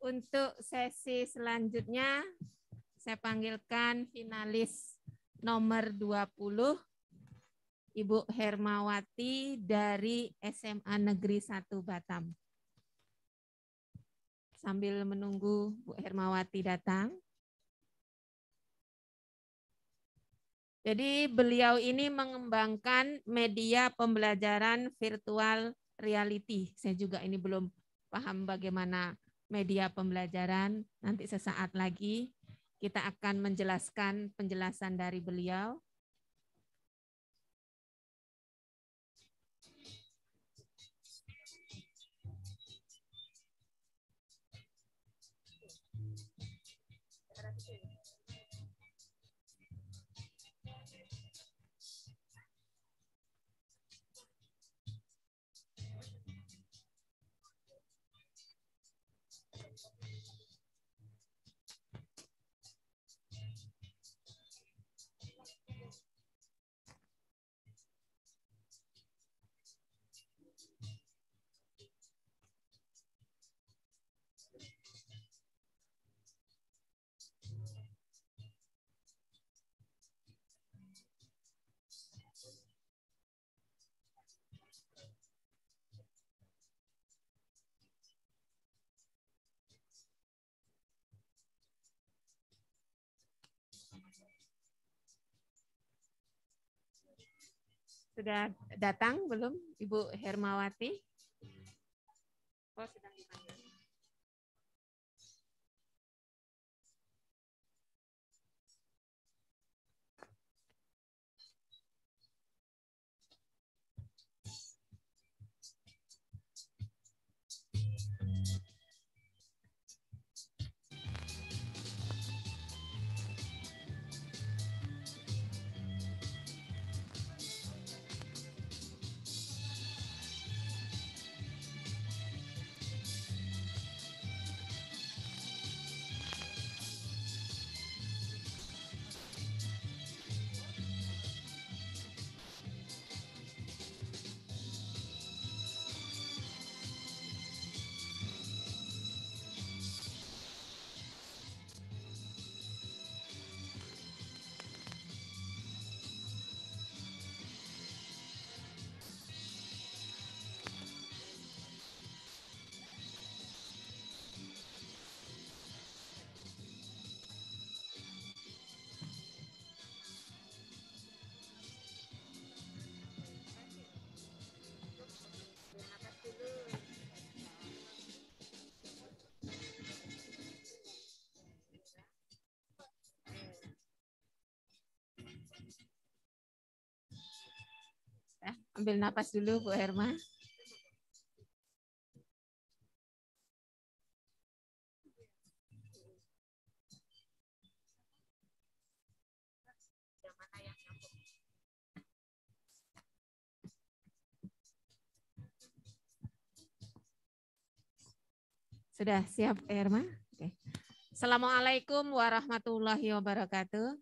Untuk sesi selanjutnya, saya panggilkan finalis nomor 20, Ibu Hermawati dari SMA Negeri 1 Batam. Sambil menunggu Bu Hermawati datang. Jadi beliau ini mengembangkan media pembelajaran virtual reality. Saya juga ini belum paham bagaimana media pembelajaran. Nanti sesaat lagi kita akan menjelaskan penjelasan dari beliau. Sudah datang belum Ibu Hermawati? Oh, sedang dipanggil. Ambil napas dulu Bu Herma. Sudah siap Bu Herma? Oke. Assalamualaikum warahmatullahi wabarakatuh.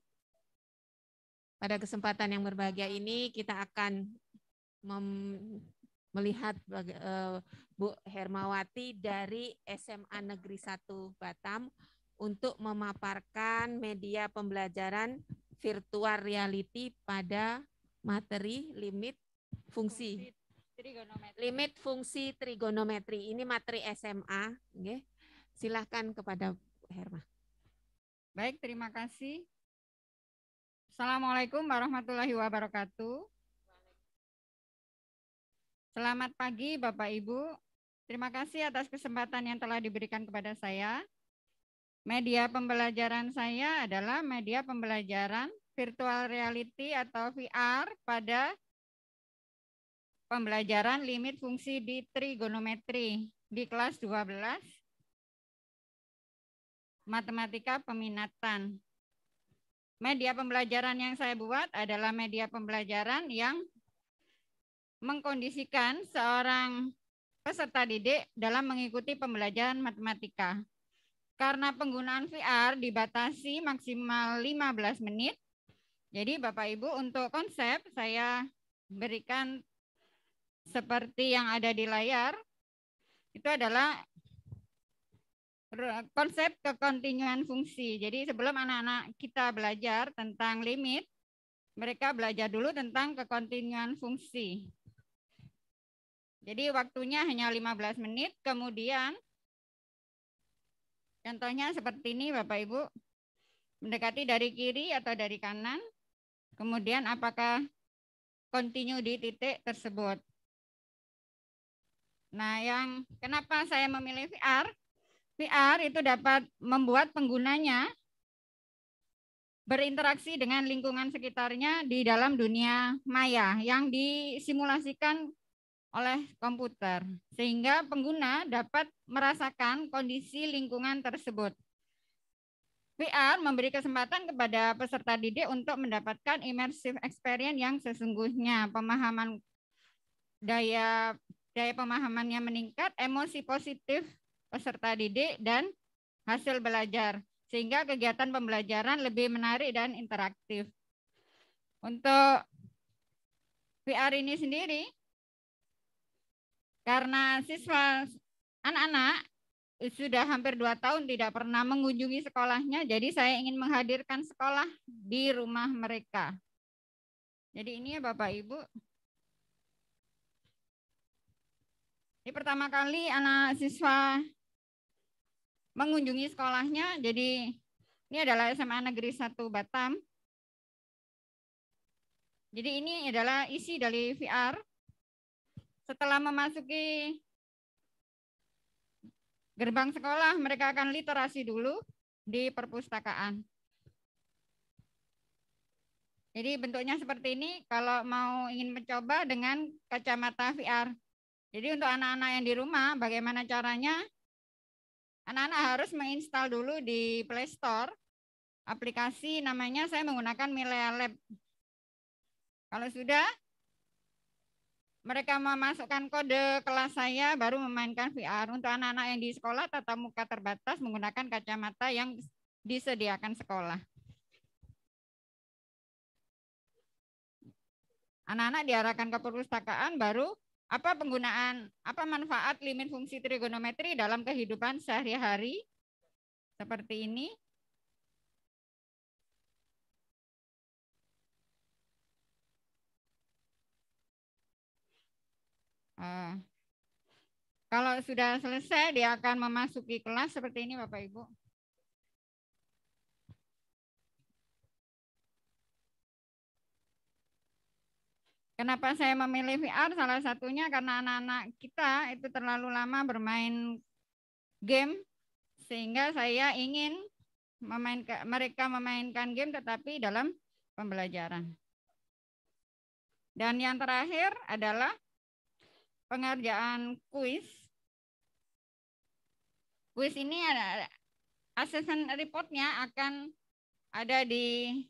Pada kesempatan yang berbahagia ini kita akan melihat Bu Hermawati dari SMA Negeri 1 Batam untuk memaparkan media pembelajaran virtual reality pada materi limit fungsi trigonometri. Ini materi SMA. Okay. Silahkan kepada Bu Herma. Baik, terima kasih. Assalamualaikum warahmatullahi wabarakatuh. Selamat pagi Bapak Ibu. Terima kasih atas kesempatan yang telah diberikan kepada saya. Media pembelajaran saya adalah media pembelajaran virtual reality atau VR pada pembelajaran limit fungsi di trigonometri di kelas 12 matematika peminatan. Media pembelajaran yang saya buat adalah media pembelajaran yang mengkondisikan seorang peserta didik dalam mengikuti pembelajaran matematika. Karena penggunaan VR dibatasi maksimal 15 menit, jadi Bapak Ibu untuk konsep saya berikan seperti yang ada di layar, itu adalah konsep kekontinuan fungsi. Jadi sebelum anak-anak kita belajar tentang limit, mereka belajar dulu tentang kekontinuan fungsi. Jadi waktunya hanya 15 menit, kemudian contohnya seperti ini Bapak Ibu, mendekati dari kiri atau dari kanan, kemudian apakah continue di titik tersebut. Nah, yang kenapa saya memilih VR? VR itu dapat membuat penggunanya berinteraksi dengan lingkungan sekitarnya di dalam dunia maya yang disimulasikan oleh komputer, sehingga pengguna dapat merasakan kondisi lingkungan tersebut. VR memberi kesempatan kepada peserta didik untuk mendapatkan immersive experience yang sesungguhnya. Daya pemahamannya meningkat, emosi positif peserta didik, dan hasil belajar. Sehingga kegiatan pembelajaran lebih menarik dan interaktif. Untuk VR ini sendiri, karena siswa anak-anak sudah hampir 2 tahun tidak pernah mengunjungi sekolahnya, jadi saya ingin menghadirkan sekolah di rumah mereka. Jadi ini ya Bapak Ibu. Ini pertama kali anak siswa mengunjungi sekolahnya, jadi ini adalah SMA Negeri 1 Batam. Jadi ini adalah isi dari VR. Setelah memasuki gerbang sekolah, mereka akan literasi dulu di perpustakaan. Jadi bentuknya seperti ini kalau mau ingin mencoba dengan kacamata VR. Jadi untuk anak-anak yang di rumah, bagaimana caranya? Anak-anak harus menginstal dulu di Play Store aplikasi namanya, saya menggunakan Milea Lab. Kalau sudah, mereka memasukkan kode kelas saya baru memainkan VR. Untuk anak-anak yang di sekolah tatap muka terbatas menggunakan kacamata yang disediakan sekolah. Anak-anak diarahkan ke perpustakaan baru apa manfaat limit fungsi trigonometri dalam kehidupan sehari-hari seperti ini. Kalau sudah selesai, dia akan memasuki kelas seperti ini Bapak Ibu. Kenapa saya memilih VR? Salah satunya karena anak-anak kita itu terlalu lama bermain game, sehingga saya ingin mereka memainkan game tetapi dalam pembelajaran. Dan yang terakhir adalah pengerjaan kuis. Kuis ini ada assessment reportnya akan ada di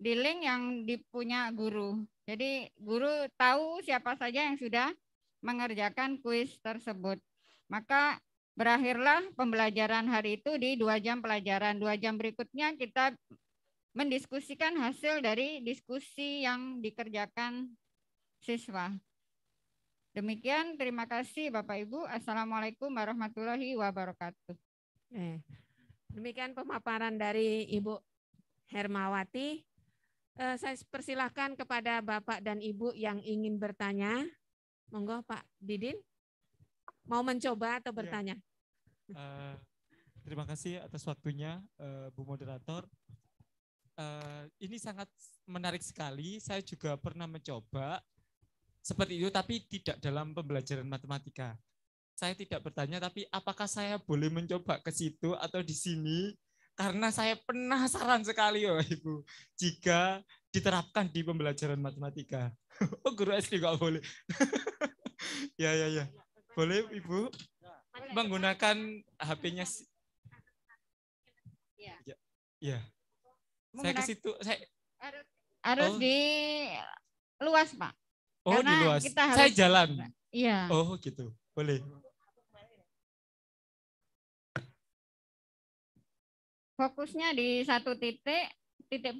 link yang dipunya guru. Jadi guru tahu siapa saja yang sudah mengerjakan kuis tersebut. Maka berakhirlah pembelajaran hari itu di 2 jam pelajaran. 2 jam berikutnya kita mendiskusikan hasil dari diskusi yang dikerjakan siswa. Demikian, terima kasih Bapak Ibu. Assalamualaikum warahmatullahi wabarakatuh. Demikian pemaparan dari Ibu Hermawati. Saya persilahkan kepada Bapak dan Ibu yang ingin bertanya. Monggo Pak Didin, mau mencoba atau bertanya? Terima kasih atas waktunya Bu Moderator. Ini sangat menarik sekali. Saya juga pernah mencoba seperti itu, tapi tidak dalam pembelajaran matematika. Saya tidak bertanya, tapi apakah saya boleh mencoba ke situ atau di sini? Karena saya penasaran sekali, oh Ibu, jika diterapkan di pembelajaran matematika. Oh, guru SD nggak boleh. Ya. Boleh Ibu menggunakan HP-nya? Ya. Saya ke situ. Harus di luas, Pak. Oh, karena di luas. Kita harus, saya jalan. Iya. Oh, gitu. Boleh. Fokusnya di satu titik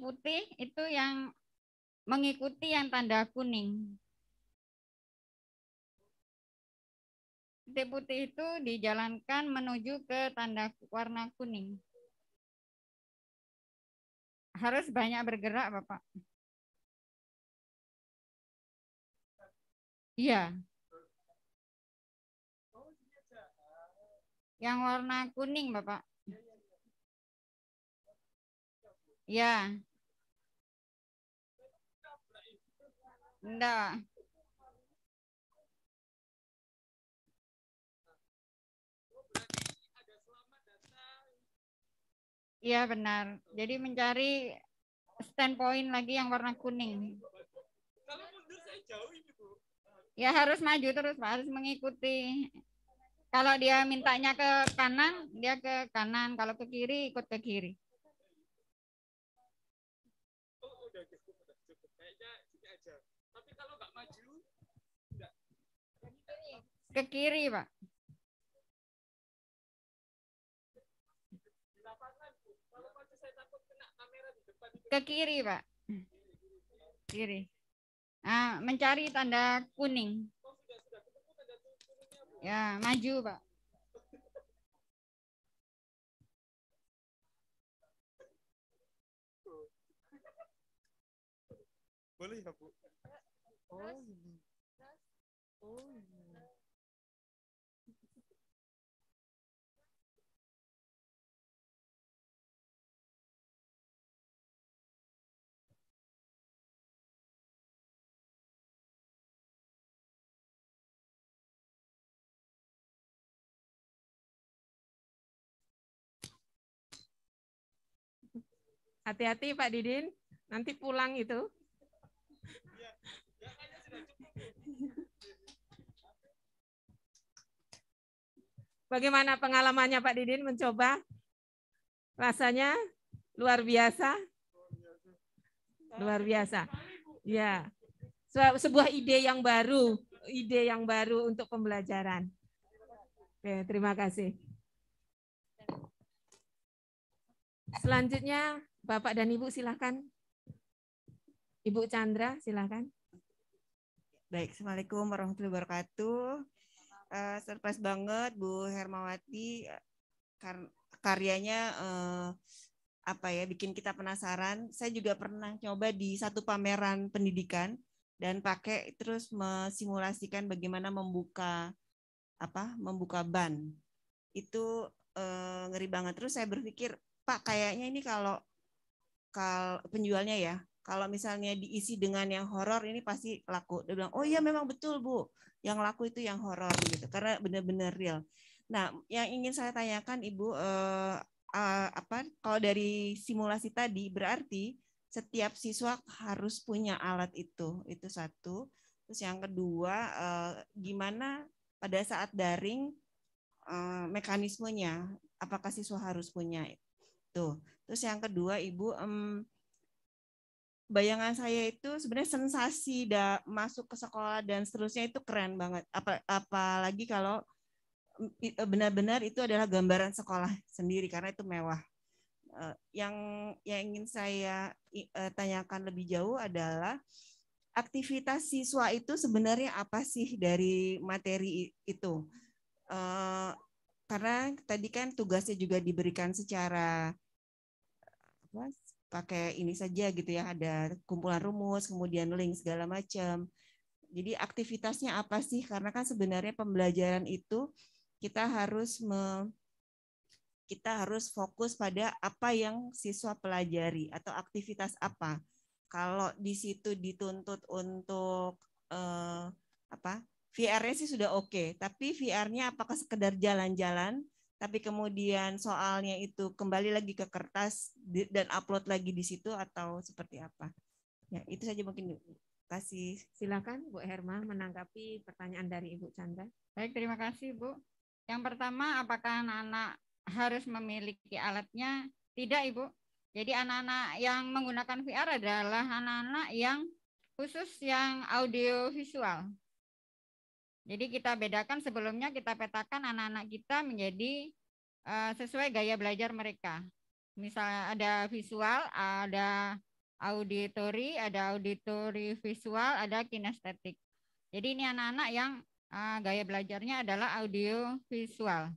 putih itu yang mengikuti yang tanda kuning. titik putih itu dijalankan menuju ke tanda warna kuning. Harus banyak bergerak, Bapak. Iya. Yang warna kuning, Bapak. Ya. Enggak. Iya benar. Jadi mencari standpoint lagi yang warna kuning. Kalau mundur saya jauh ini, Bu. Ya harus maju terus, Pak. Harus mengikuti. Kalau dia mintanya ke kanan, dia ke kanan. Kalau ke kiri, ikut ke kiri. Oh, udah cukup. Kayaknya sini aja. Tapi kalau nggak maju, enggak. Ke kiri, Pak. Di lapangan, Bu. Kalau maju saya takut kena kamera di depan itu. Ke kiri, Pak. Kiri. Nah, mencari tanda kuning. Oh, sudah ketemu tanda kuningnya, Bu. Ya, maju, Pak. Boleh ya, Bu? Oh, ini. Oh, ini. Hati-hati Pak Didin, nanti pulang itu. Bagaimana pengalamannya Pak Didin mencoba? Rasanya luar biasa? Luar biasa. Ya. Sebuah ide yang baru untuk pembelajaran. Oke, terima kasih. Selanjutnya Bapak dan Ibu silakan. Ibu Chandra silakan. Baik, Assalamualaikum warahmatullahi wabarakatuh. Surprise banget Bu Hermawati, karyanya bikin kita penasaran. Saya juga pernah coba di satu pameran pendidikan dan pakai terus mensimulasikan bagaimana membuka ban. Itu ngeri banget. Terus saya berpikir, Pak, kayaknya ini kalau penjualnya ya, kalau misalnya diisi dengan yang horor ini pasti laku. Dia bilang, oh iya memang betul Bu, yang laku itu yang horor gitu, karena benar-benar real. Nah, yang ingin saya tanyakan Ibu, kalau dari simulasi tadi berarti setiap siswa harus punya alat itu satu. Terus yang kedua, gimana pada saat daring mekanismenya, apakah siswa harus punya itu. Terus yang kedua Ibu, bayangan saya itu sebenarnya sensasi masuk ke sekolah dan seterusnya itu keren banget. Apalagi kalau benar-benar itu adalah gambaran sekolah sendiri karena itu mewah. Yang ingin saya tanyakan lebih jauh adalah aktivitas siswa itu sebenarnya apa sih dari materi itu? Karena tadi kan tugasnya juga diberikan secara pakai ini saja gitu ya, ada kumpulan rumus, kemudian link segala macam. Jadi aktivitasnya apa sih? Karena kan sebenarnya pembelajaran itu kita harus fokus pada apa yang siswa pelajari atau aktivitas apa. Kalau di situ dituntut untuk VR-nya sih sudah oke, tapi VR-nya apakah sekedar jalan-jalan? Tapi kemudian soalnya itu kembali lagi ke kertas dan upload lagi di situ atau seperti apa? Ya, itu saja mungkin. Kasih. Silakan Bu Herma menanggapi pertanyaan dari Ibu Chandra. Baik, terima kasih Bu. Yang pertama, apakah anak-anak harus memiliki alatnya? Tidak Ibu. Jadi anak-anak yang menggunakan VR adalah anak-anak yang khusus yang audio visual. Jadi kita bedakan, sebelumnya kita petakan anak-anak kita menjadi sesuai gaya belajar mereka. Misalnya ada visual, ada auditory visual, ada kinestetik. Jadi ini anak-anak yang gaya belajarnya adalah audio visual.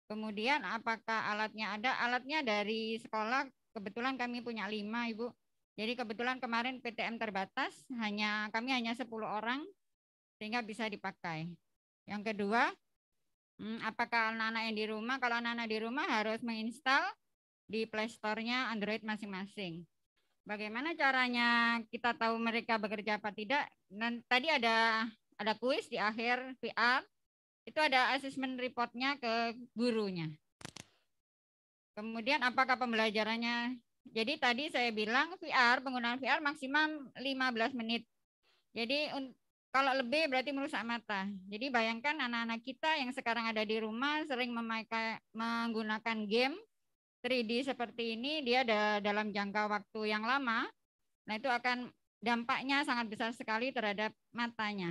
Kemudian apakah alatnya ada? Alatnya dari sekolah kebetulan kami punya 5, Ibu. Jadi kebetulan kemarin PTM terbatas, kami hanya 10 orang sehingga bisa dipakai. Yang kedua, apakah anak-anak yang di rumah? Kalau anak-anak di rumah harus menginstal di Play Store-nya Android masing-masing. Bagaimana caranya kita tahu mereka bekerja apa tidak? Dan tadi ada kuis di akhir VR. Itu ada assessment report-nya ke gurunya. Kemudian apakah pembelajarannya? Jadi tadi saya bilang penggunaan VR maksimum 15 menit. Jadi kalau lebih berarti merusak mata. Jadi bayangkan anak-anak kita yang sekarang ada di rumah sering menggunakan game 3D seperti ini, dia ada dalam jangka waktu yang lama. Nah itu akan dampaknya sangat besar sekali terhadap matanya.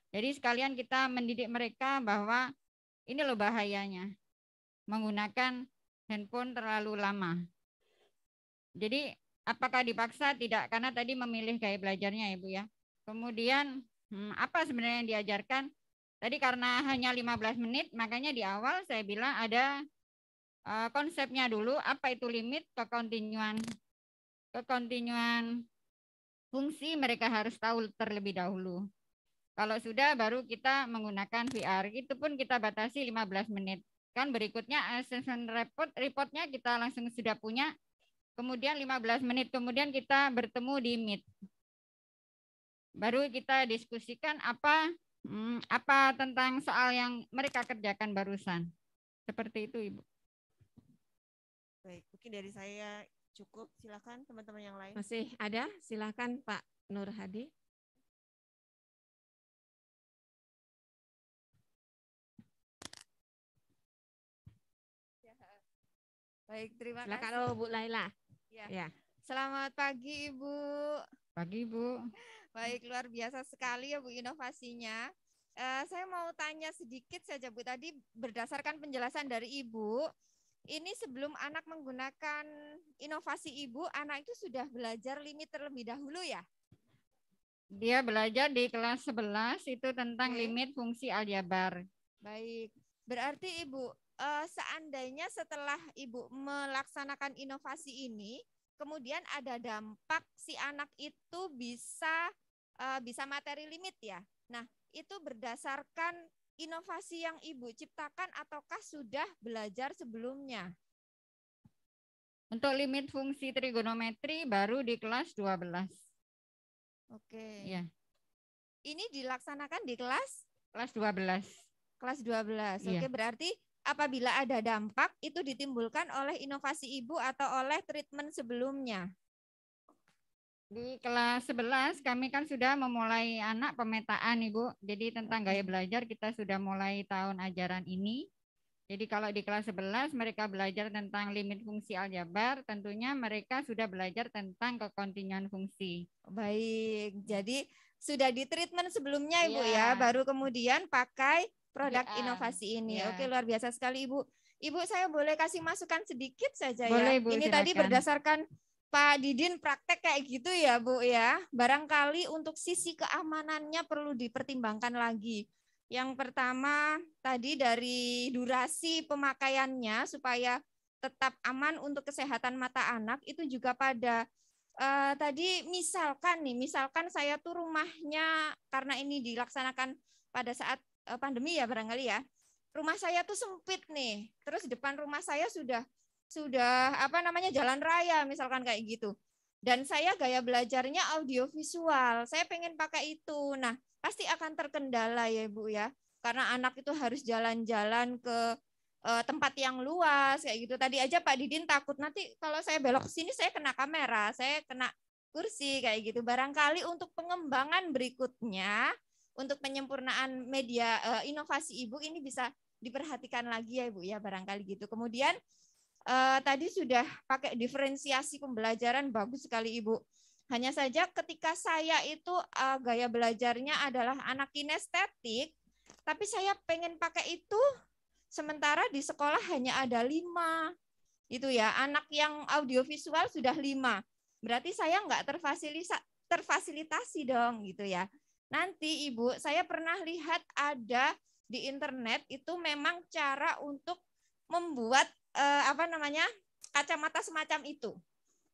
Jadi sekalian kita mendidik mereka bahwa ini loh bahayanya menggunakan handphone terlalu lama. Jadi apakah dipaksa? Tidak, karena tadi memilih gaya belajarnya Ibu ya. Kemudian apa sebenarnya yang diajarkan? Tadi karena hanya 15 menit, makanya di awal saya bilang ada konsepnya dulu, apa itu limit, kekontinuan fungsi mereka harus tahu terlebih dahulu. Kalau sudah baru kita menggunakan VR, itu pun kita batasi 15 menit. Kan berikutnya assessment reportnya kita langsung sudah punya, kemudian 15 menit, kemudian kita bertemu di Meet. Baru kita diskusikan apa tentang soal yang mereka kerjakan barusan. Seperti itu Ibu. Baik, mungkin dari saya cukup. Silakan teman-teman yang lain. Masih ada? Silakan Pak Nur Hadi. Baik, terima Silakan kasih. Bu Laila. Ya. Selamat pagi Ibu. Pagi Bu. Baik, luar biasa sekali ya Bu inovasinya. Saya mau tanya sedikit saja Bu, tadi berdasarkan penjelasan dari Ibu, ini sebelum anak menggunakan inovasi Ibu, anak itu sudah belajar limit terlebih dahulu ya? Dia belajar di kelas 11 itu tentang limit fungsi aljabar. Baik, berarti Ibu, seandainya setelah Ibu melaksanakan inovasi ini, kemudian ada dampak si anak itu bisa materi limit ya. Nah, itu berdasarkan inovasi yang Ibu ciptakan ataukah sudah belajar sebelumnya? Untuk limit fungsi trigonometri baru di kelas 12. Oke. Ya. Ini dilaksanakan di kelas 12. Kelas 12. Iya. Oke, berarti apabila ada dampak itu ditimbulkan oleh inovasi Ibu atau oleh treatment sebelumnya. Di kelas 11 kami kan sudah memulai anak pemetaan Ibu. Jadi tentang gaya belajar kita sudah mulai tahun ajaran ini. Jadi kalau di kelas 11 mereka belajar tentang limit fungsi aljabar, tentunya mereka sudah belajar tentang kekontinuan fungsi. Baik, jadi sudah di treatment sebelumnya Ibu Iya. ya, baru kemudian pakai produk Ya, inovasi ini. ya. Oke, luar biasa sekali Ibu. Ibu, saya boleh kasih masukan sedikit saja Boleh, ya. Bu, Ini silakan. tadi berdasarkan Pak Didin praktek kayak gitu ya Bu ya. Barangkali untuk sisi keamanannya perlu dipertimbangkan lagi. Yang pertama tadi dari durasi pemakaiannya supaya tetap aman untuk kesehatan mata anak, itu juga pada tadi misalkan saya tuh rumahnya, karena ini dilaksanakan pada saat pandemi ya barangkali ya, rumah saya tuh sempit nih, terus depan rumah saya sudah jalan raya misalkan kayak gitu, dan saya gaya belajarnya audiovisual, saya pengen pakai itu. Nah, pasti akan terkendala ya Bu ya, karena anak itu harus jalan-jalan ke tempat yang luas kayak gitu. Tadi aja Pak Didin takut nanti kalau saya belok ke sini saya kena kamera, saya kena kursi kayak gitu. Barangkali untuk pengembangan berikutnya, untuk penyempurnaan media inovasi Ibu ini bisa diperhatikan lagi ya Ibu ya, barangkali gitu. Kemudian tadi sudah pakai diferensiasi pembelajaran, bagus sekali Ibu. Hanya saja ketika saya itu gaya belajarnya adalah anak kinestetik, tapi saya pengen pakai itu, sementara di sekolah hanya ada 5. Itu ya, anak yang audiovisual sudah 5. Berarti saya nggak terfasilitasi dong gitu ya. Nanti Ibu, saya pernah lihat ada di internet itu memang cara untuk membuat kacamata semacam itu.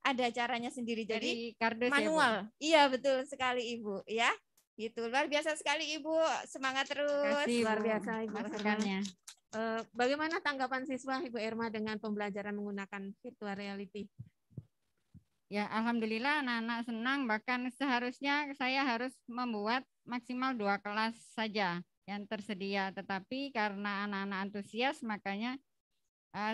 Ada caranya sendiri. Jadi kardus manual. Ya, iya, betul sekali Ibu, ya. Gitu. Luar biasa sekali Ibu. Semangat terus. Kasih, Luar biasa Ibu masukannya. Bagaimana tanggapan siswa Ibu Herma dengan pembelajaran menggunakan virtual reality? Ya, alhamdulillah anak-anak senang, bahkan seharusnya saya harus membuat maksimal 2 kelas saja yang tersedia, tetapi karena anak-anak antusias makanya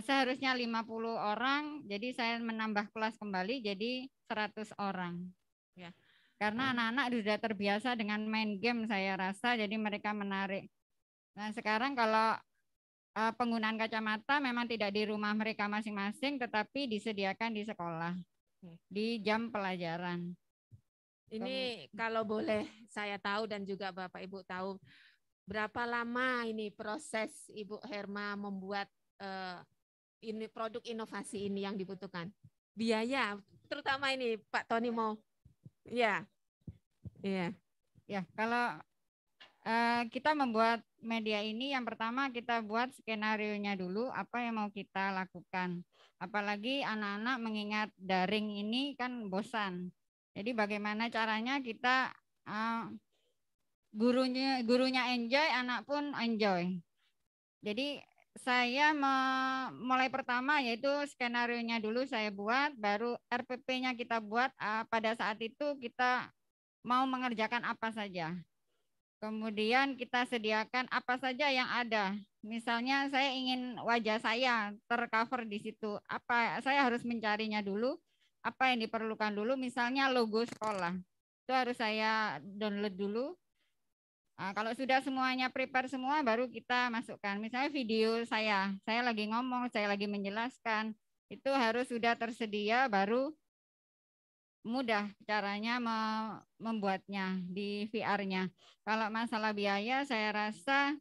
seharusnya 50 orang, jadi saya menambah kelas kembali jadi 100 orang. Ya. Karena anak-anak sudah terbiasa dengan main game saya rasa, jadi mereka menarik. Nah, sekarang kalau penggunaan kacamata memang tidak di rumah mereka masing-masing, tetapi disediakan di sekolah, di jam pelajaran. Ini kalau boleh saya tahu dan juga Bapak Ibu tahu, berapa lama ini proses Ibu Herma membuat ini produk inovasi ini yang dibutuhkan? Biaya, terutama ini Pak Tony mau. Ya, iya. Ya, kalau kita membuat media ini, yang pertama kita buat skenario-nya dulu, apa yang mau kita lakukan. Apalagi anak-anak mengingat daring ini kan bosan. Jadi bagaimana caranya kita gurunya enjoy, anak pun enjoy. Jadi saya mulai pertama yaitu skenario-nya dulu saya buat, baru RPP-nya kita buat. Pada saat itu kita mau mengerjakan apa saja. Kemudian kita sediakan apa saja yang ada. Misalnya saya ingin wajah saya tercover di situ. Apa saya harus mencarinya dulu, apa yang diperlukan dulu, misalnya logo sekolah. Itu harus saya download dulu. Nah, kalau sudah semuanya prepare semua baru kita masukkan. Misalnya video saya lagi ngomong, saya lagi menjelaskan, itu harus sudah tersedia baru mudah caranya membuatnya di VR-nya. Kalau masalah biaya saya rasa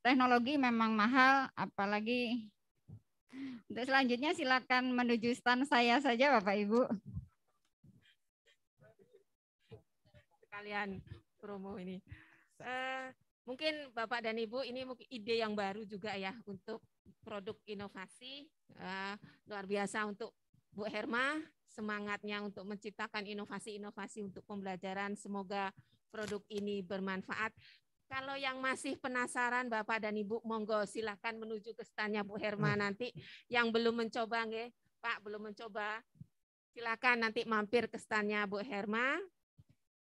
teknologi memang mahal, apalagi untuk selanjutnya silakan menuju stand saya saja Bapak Ibu. Sekalian promo ini. Mungkin Bapak dan Ibu ini mungkin ide yang baru juga ya untuk produk inovasi. Luar biasa untuk Bu Herma, semangatnya untuk menciptakan inovasi-inovasi untuk pembelajaran. Semoga produk ini bermanfaat. Kalau yang masih penasaran Bapak dan Ibu, monggo silakan menuju ke standnya Bu Herma nanti. Yang belum mencoba, nggih, Pak, belum mencoba, silakan nanti mampir ke standnya Bu Herma.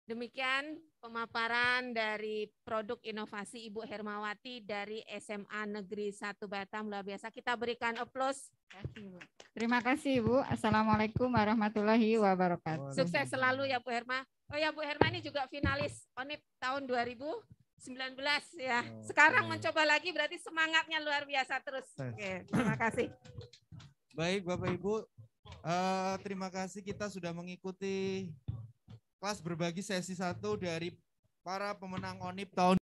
Demikian pemaparan dari produk inovasi Ibu Hermawati dari SMA Negeri 1 Batam. Luar biasa. Kita berikan aplaus. Terima kasih Bu. Assalamualaikum warahmatullahi wabarakatuh. Sukses selalu ya Bu Herma. Oh ya Bu Herma ini juga finalis ONIP tahun 2019 ya. Sekarang mencoba lagi berarti semangatnya luar biasa terus. Oke, terima kasih. Baik Bapak Ibu, terima kasih kita sudah mengikuti kelas berbagi sesi 1 dari para pemenang ONIP tahun